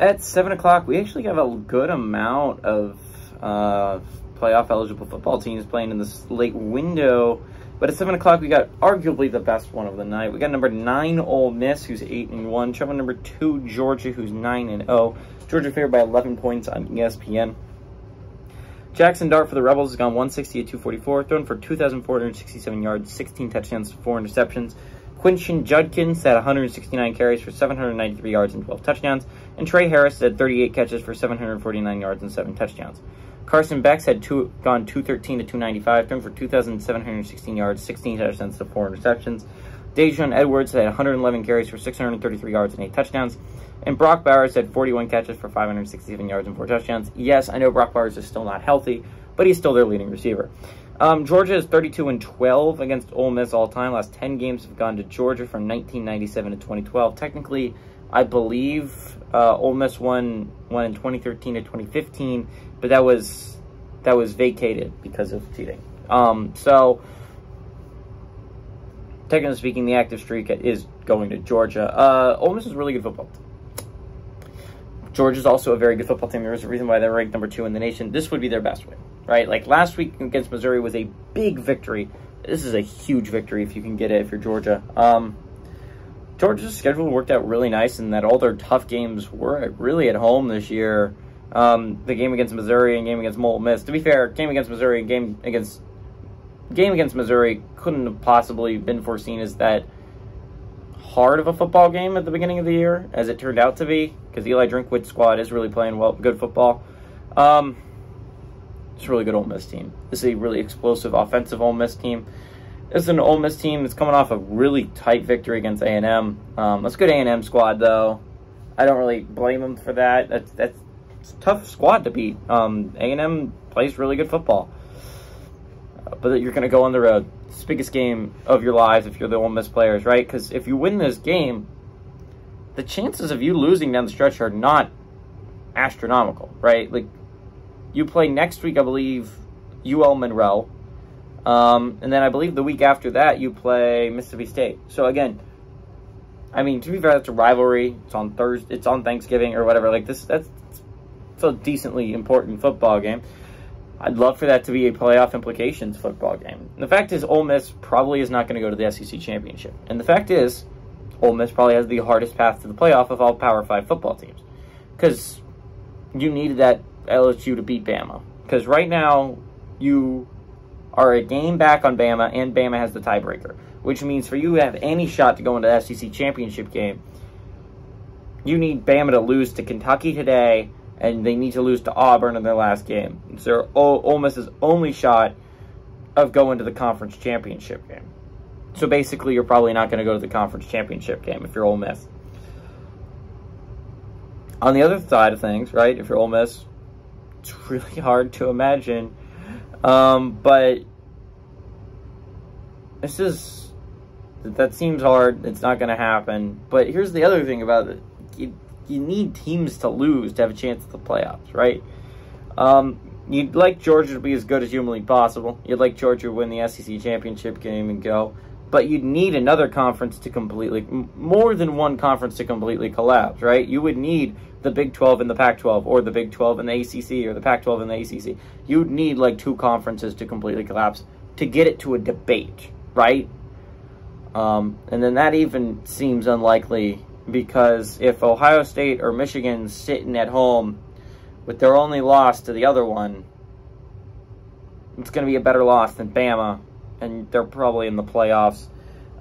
At 7 o'clock, we actually have a good amount of playoff-eligible football teams playing in this late window. But at 7 o'clock, we got arguably the best one of the night. We got number 9, Ole Miss, who's 8-1. Traveling number 2, Georgia, who's 9-0. Georgia favored by 11 points on ESPN. Jackson Dart for the Rebels has gone 160 at 244, thrown for 2,467 yards, 16 touchdowns, 4 interceptions. Quinton Judkins had 169 carries for 793 yards and 12 touchdowns. And Trey Harris had 38 catches for 749 yards and 7 touchdowns. Carson Beck's had gone 213 to 295, thrown for 2,716 yards, 16 touchdowns to 4 interceptions. Dejon Edwards had 111 carries for 633 yards and 8 touchdowns. And Brock Bowers had 41 catches for 567 yards and 4 touchdowns. Yes, I know Brock Bowers is still not healthy, but he's still their leading receiver. Georgia is 32-12 against Ole Miss all time. Last 10 games have gone to Georgia from 1997 to 2012. Technically, I believe Ole Miss won in 2013 to 2015, but that was vacated because of cheating. So, technically speaking, the active streak is going to Georgia. Ole Miss is a really good football team. Georgia's also a very good football team. There's a reason why they're ranked number 2 in the nation. This would be their best win, right? Like last week against Missouri was a big victory. This is a huge victory if you can get it if you're Georgia. Georgia's schedule worked out really nice in that all their tough games were really at home this year. The game against Missouri and game against Ole Miss. To be fair, game against Missouri and game against Missouri couldn't have possibly been foreseen as that hard of a football game at the beginning of the year, as it turned out to be, because Eli Drinkwitz's squad is really playing good football. It's a really good Ole Miss team. This is a really explosive offensive Ole Miss team. This is an Ole Miss team that's coming off a really tight victory against A&M. That's a good A&M squad, though. I don't really blame them for that. It's a tough squad to beat. A&M plays really good football. But you're going to go on the road. It's the biggest game of your lives if you're the Ole Miss players, right? Because if you win this game, the chances of you losing down the stretch are not astronomical, right? Like, you play next week, I believe, UL Monroe. And then I believe the week after that, you play Mississippi State. So, again, I mean, to be fair, that's a rivalry. It's on Thursday. It's on Thanksgiving or whatever. Like, it's a decently important football game. I'd love for that to be a playoff implications football game. And the fact is, Ole Miss probably is not going to go to the SEC championship. And the fact is, Ole Miss probably has the hardest path to the playoff of all Power 5 football teams. Because you needed that LSU to beat Bama. Because right now, you are a game back on Bama, and Bama has the tiebreaker. Which means for you to have any shot to go into the SEC championship game, you need Bama to lose to Kentucky today, and they need to lose to Auburn in their last game. It's their Ole Miss's only shot of going to the conference championship game. So basically, you're probably not going to go to the conference championship game if you're Ole Miss. On the other side of things, right, if you're Ole Miss, it's really hard to imagine. But that seems hard. It's not going to happen. But here's the other thing about it. You need teams to lose to have a chance at the playoffs, right? You'd like Georgia to be as good as humanly possible. You'd like Georgia to win the SEC championship game and go. But you'd need another conference to more than one conference to completely collapse, right? You would need the Big 12 and the Pac-12, or the Big 12 and the ACC, or the Pac-12 and the ACC. You'd need like 2 conferences to completely collapse to get it to a debate, right? And then that even seems unlikely, because if Ohio State or Michigan's sitting at home with their only loss to the other one, it's going to be a better loss than Bama, and they're probably in the playoffs.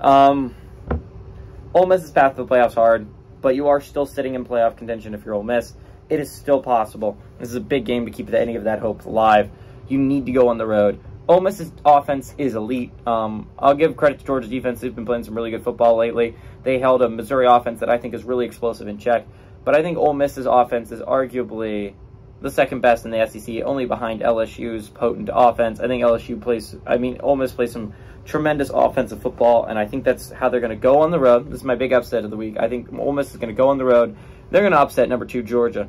Ole Miss's path to the playoffs hard, but you are still sitting in playoff contention if you're Ole Miss. It is still possible. This is a big game to keep any of that hope alive. You need to go on the road. Ole Miss's offense is elite. I'll give credit to Georgia's defense. They've been playing some really good football lately. They held a Missouri offense that I think is really explosive in check. But I think Ole Miss's offense is arguably the second best in the SEC, only behind LSU's potent offense. I think Ole Miss plays some tremendous offensive football, and I think that's how they're going to go on the road. This is my big upset of the week. I think Ole Miss is going to go on the road. They're going to upset number 2 Georgia.